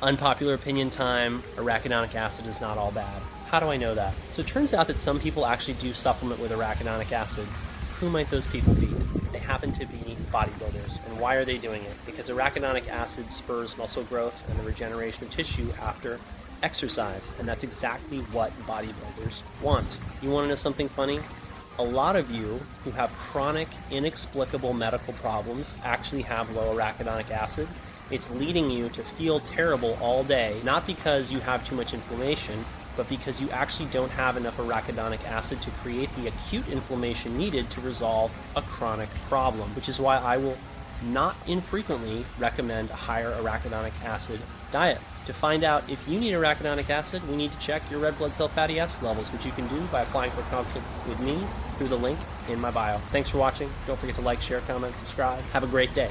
Unpopular opinion time, arachidonic acid is not all bad. How do I know that? So it turns out that some people actually do supplement with arachidonic acid. Who might those people be? They happen to be bodybuilders. And why are they doing it? Because arachidonic acid spurs muscle growth and the regeneration of tissue after exercise. And that's exactly what bodybuilders want. You want to know something funny? A lot of you who have chronic, inexplicable medical problems actually have low arachidonic acid. It's leading you to feel terrible all day, not because you have too much inflammation, but because you actually don't have enough arachidonic acid to create the acute inflammation needed to resolve a chronic problem, which is why I will not infrequently recommend a higher arachidonic acid diet. To find out if you need arachidonic acid, we need to check your red blood cell fatty acid levels, which you can do by applying for a consult with me through the link in my bio. Thanks for watching. Don't forget to like, share, comment, subscribe. Have a great day.